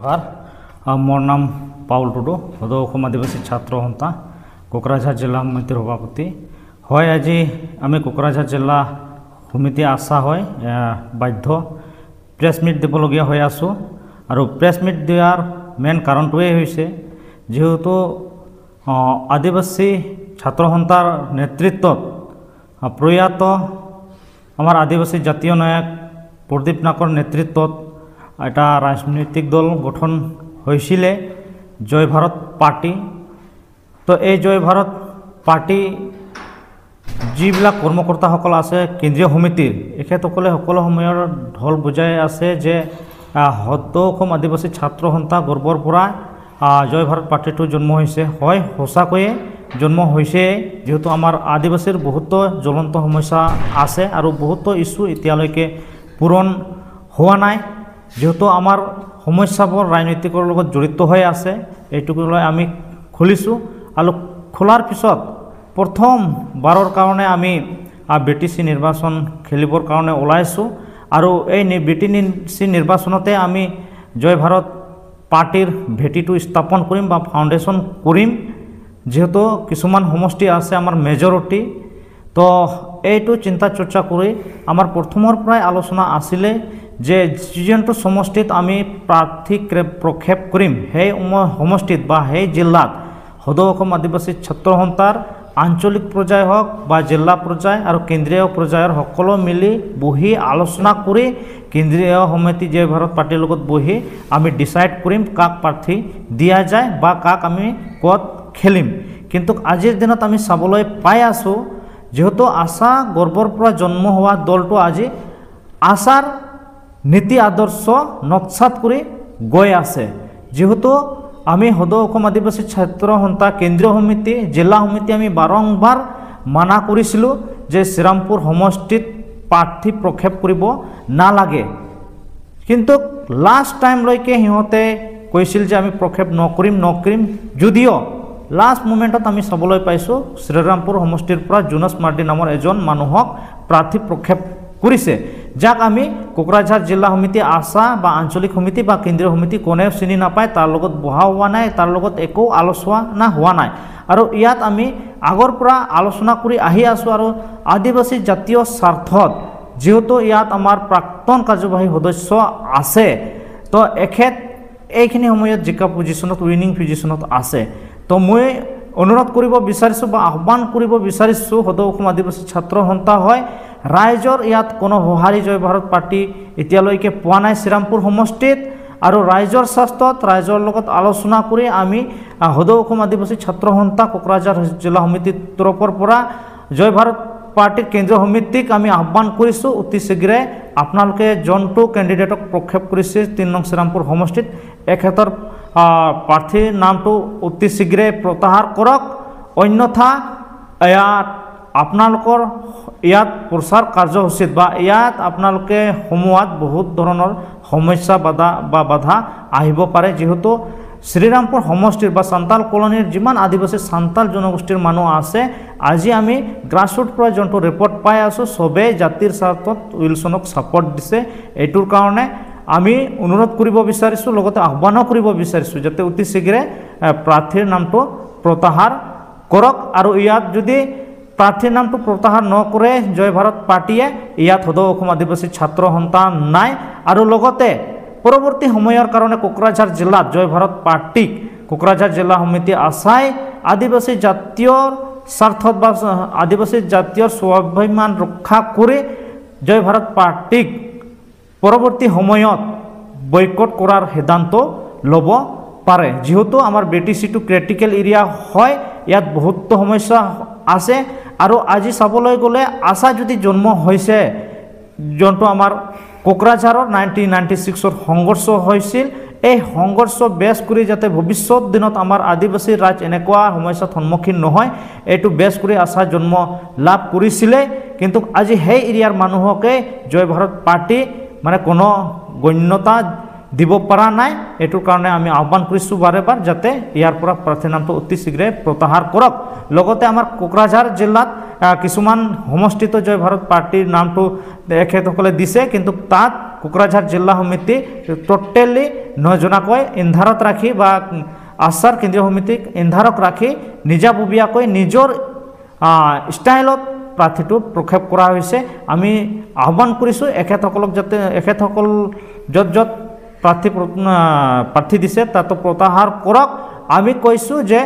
मोर नाम पाउल टुडू हदो आदिवासी छात्र सन्था कोकराझार जिला समितिर सभापति है। आज आम कोकराझार जिला समिति आशा है बाध्य प्रेस मीट दिबलगिया हो आसो और प्रेस मीट दियार मेन कारणटोए जेहेतु आदिवासी छात्र सन्थार नेतृत्व प्रयात आमार आदिवासी जातीय नायक प्रदीप नाकर नेतृत्व এটা राजनैतिक दल गठन হৈছিলে जय भारत पार्टी। तो ये जय भारत पार्टी যিবিলাক কৰ্মকৰ্তাসকল আছে কেন্দ্ৰীয় সমিতিৰ এখেতসকলে সকলো সময়ৰ ঢল বুজাই আছে যে সদ্য অসম আদিবাসী ছাত্ৰ সন্থা গৰ্বৰ পৰা জয় ভাৰত পাৰ্টিটো জন্ম হৈছে। হয় সঁচাকৈয়ে জন্ম হৈছে, যেহেতু আমাৰ আদিবাসীৰ বহুতো জ্বলন্ত সমস্যা আছে আৰু বহুতো ইস্যু এতিয়ালৈকে পূৰণ হোৱা নাই। যেহেতু আমাৰ সমস্যাবোৰ ৰাজনৈতিকৰ লগত জড়িত হৈ আছে, এইটোক লৈ আমি খুলিছোঁ আৰু খোলাৰ পিছত প্ৰথম বাৰৰ কাৰণে আমি BTC নিৰ্বাচন খেলিবৰ কাৰণে ওলাইছোঁ আৰু এই BTC নিৰ্বাচনতে আমি জয় ভাৰত পাৰ্টিৰ ভেটিটো স্থাপন কৰিম বা ফাউণ্ডেশ্যন কৰিম। যেহেতু কিছুমান সমষ্টি আছে আমাৰ মেজৰিটি, তো এইটো চিন্তা চৰ্চা কৰি আমাৰ প্ৰথমৰ পৰাই আলোচনা আছিলে যে যিটো সমষ্টিত আমি প্ৰাৰ্থী প্ৰক্ষেপ কৰিম সেই সমষ্টিত বা সেই জিলাত সদৌ অসম আদিবাসী ছাত্ৰ সন্থাৰ আঞ্চলিক পৰ্যায় হওক বা জিলা পৰ্যায় আৰু কেন্দ্ৰীয় পৰ্যায়ৰ সকলো মিলি বহি আলোচনা কৰি কেন্দ্ৰীয় সমিতি জয় ভাৰত পাৰ্টিৰ লগত বহি আমি ডিসাইড কৰিম কাক প্ৰাৰ্থী দিয়া যায় বা কাক আমি ক'ত খেলিম। কিন্তু আজিৰ দিনত আমি চাবলৈ পাই আছোঁ যেহেতু আশা গৰ্বৰ পৰা জন্ম হোৱা দলটো আজি আশাৰ নীতি আদৰ্শ নৎসাত কৰি গৈ আছে। যেহেতু আমি সদৌ অসম আদিবাসী ছাত্ৰ সন্থা কেন্দ্ৰীয় সমিতি জিলা সমিতি আমি বাৰম্বাৰ মানা কৰিছিলোঁ যে শ্ৰীৰামপুৰ সমষ্টিত প্ৰাৰ্থী প্ৰক্ষেপ কৰিব নালাগে, কিন্তু লাষ্ট টাইমলৈকে সিহঁতে কৈছিল যে আমি প্ৰক্ষেপ নকৰিম যদিও লাষ্ট মোমেণ্টত আমি চাবলৈ পাইছোঁ শ্ৰীৰামপুৰ সমষ্টিৰ পৰা জোনাছ মাৰ্ডি নামৰ এজন মানুহক প্ৰাৰ্থী প্ৰক্ষেপ কৰিছে, যাক আমি কোকৰাঝাৰ জিলা সমিতি আশা বা আঞ্চলিক সমিতি বা কেন্দ্ৰীয় সমিতি কোনেও চিনি নাপায়, তাৰ লগত বহা হোৱা নাই, তাৰ লগত একো আলোচনা হোৱা নাই। আৰু ইয়াত আমি আগৰ পৰা আলোচনা কৰি আহি আছোঁ আৰু আদিবাসী জাতীয় স্বাৰ্থত যেহেতু ইয়াত আমাৰ প্ৰাক্তন কাৰ্যবাহী সদস্য আছে, তো এখেত এইখিনি সময়ত জিকা পজিশ্যনত উইনিং পজিশ্যনত আছে। তো মই অনুৰোধ কৰিব বিচাৰিছোঁ বা আহ্বান কৰিব বিচাৰিছোঁ সদৌ অসম আদিবাসী ছাত্ৰ সন্থা হয় ৰাইজৰ ইয়াত কোনো সঁহাৰি জয় ভাৰত পাৰ্টি এতিয়ালৈকে পোৱা নাই শ্ৰীৰামপুৰ সমষ্টিত, আৰু ৰাইজৰ স্বাৰ্থত ৰাইজৰ লগত আলোচনা কৰি আমি সদৌ অসম আদিবাসী ছাত্ৰ সন্থা কোকৰাঝাৰ জিলা সমিতিৰ তৰফৰ পৰা জয় ভাৰত পাৰ্টিৰ কেন্দ্ৰীয় সমিতিক আমি আহ্বান কৰিছোঁ অতি শীঘ্ৰে আপোনালোকে যোনটো কেণ্ডিডেটক প্ৰক্ষেপ কৰিছে ৩ নং শ্ৰীৰামপুৰ সমষ্টিত এখেতৰ প্ৰাৰ্থীৰ নামটো অতি শীঘ্ৰে প্ৰত্যাহাৰ কৰক, অন্যথা ইয়াত আপোনালোকৰ ইয়াত প্ৰচাৰ কাৰ্যসূচীত বা ইয়াত আপোনালোকে সমূহত বহুত ধৰণৰ সমস্যা বাধা আহিব পাৰে। যেহেতু শ্ৰীৰামপুৰ সমষ্টিৰ বা সান্তাল কলনীৰ যিমান আদিবাসী সান্তাল জনগোষ্ঠীৰ মানুহ আছে, আজি আমি গ্ৰাছৰুট পৰা যোনটো ৰিপৰ্ট পাই আছোঁ চবেই জাতিৰ স্বাৰ্থত উইলছনক ছাপৰ্ট দিছে। এইটোৰ কাৰণে আমি অনুৰোধ কৰিব বিচাৰিছোঁ, লগতে আহ্বানো কৰিব বিচাৰিছোঁ যাতে অতি শীঘ্ৰে প্ৰাৰ্থীৰ নামটো প্ৰত্যাহাৰ কৰক। আৰু ইয়াত যদি প্ৰাৰ্থীৰ নামটো প্ৰত্যাহাৰ নকৰে জয় ভাৰত পাৰ্টিয়ে, ইয়াত সদৌ অসম আদিবাসী ছাত্ৰ সন্থা নাই। আৰু লগতে পৰৱৰ্তী সময়ৰ কাৰণে কোকৰাঝাৰ জিলাত জয় ভাৰত পাৰ্টিক কোকৰাঝাৰ জিলা সমিতি আশাই আদিবাসী জাতীয় স্বাৰ্থত বা আদিবাসী জাতীয় স্বাভিমান ৰক্ষা কৰি জয় ভাৰত পাৰ্টিক পৰৱৰ্তী সময়ত বয়কট কৰাৰ সিদ্ধান্ত ল'ব পাৰে। যেহেতু আমাৰ BTCটো ক্ৰিটিকেল এৰিয়া হয়, ইয়াত বহুতো সমস্যা আছে। আৰু আজি চাবলৈ গ'লে আশা যদি জন্ম হৈছে যোনটো আমাৰ কোকৰাঝাৰৰ 1996ৰ সংঘৰ্ষ হৈছিল, এই সংঘৰ্ষ বেছ কৰি যাতে ভৱিষ্যত দিনত আমাৰ আদিবাসী ৰাইজ এনেকুৱা সমস্যাৰ সন্মুখীন নহয় এইটো বেছ কৰি আশা জন্ম লাভ কৰিছিলে। কিন্তু আজি সেই এৰিয়াৰ মানুহকে জয় ভাৰত পাৰ্টি মানে কোনো গণ্যতা দিব পৰা নাই। এইটোৰ কাৰণে আমি আহ্বান কৰিছোঁ বাৰে বাৰ যাতে ইয়াৰ পৰা প্ৰাৰ্থীৰ নামটো অতি শীঘ্ৰে প্ৰত্যাহাৰ কৰক। লগতে আমাৰ কোকৰাঝাৰ জিলাত কিছুমান সমষ্টিত জয় ভাৰত পাৰ্টিৰ নামটো এখেতসকলে দিছে, কিন্তু তাত কোকৰাঝাৰ জিলা সমিতি টোটেলি 9 জনাকৈ ইন্ধাৰত ৰাখি বা আছাৰ কেন্দ্ৰীয় সমিতিক ইন্ধাৰক ৰাখি নিজাববীয়াকৈ নিজৰ ষ্টাইলত প্ৰাৰ্থীটো প্ৰক্ষেপ কৰা হৈছে। আমি আহ্বান কৰিছোঁ এখেতসকলক যাতে এখেতসকল য'ত প্ৰাৰ্থী দিছে তাতো প্ৰত্যাহাৰ কৰক। আমি কৈছোঁ যে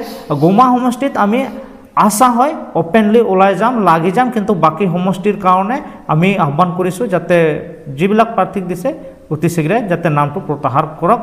গোমা সমষ্টিত আমি আশা হয় অপেনলি ওলাই যাম, লাগি যাম, কিন্তু বাকী সমষ্টিৰ কাৰণে আমি আহ্বান কৰিছোঁ যাতে যিবিলাক প্ৰাৰ্থীক দিছে অতি শীঘ্ৰে যাতে নামটো প্ৰত্যাহাৰ কৰক।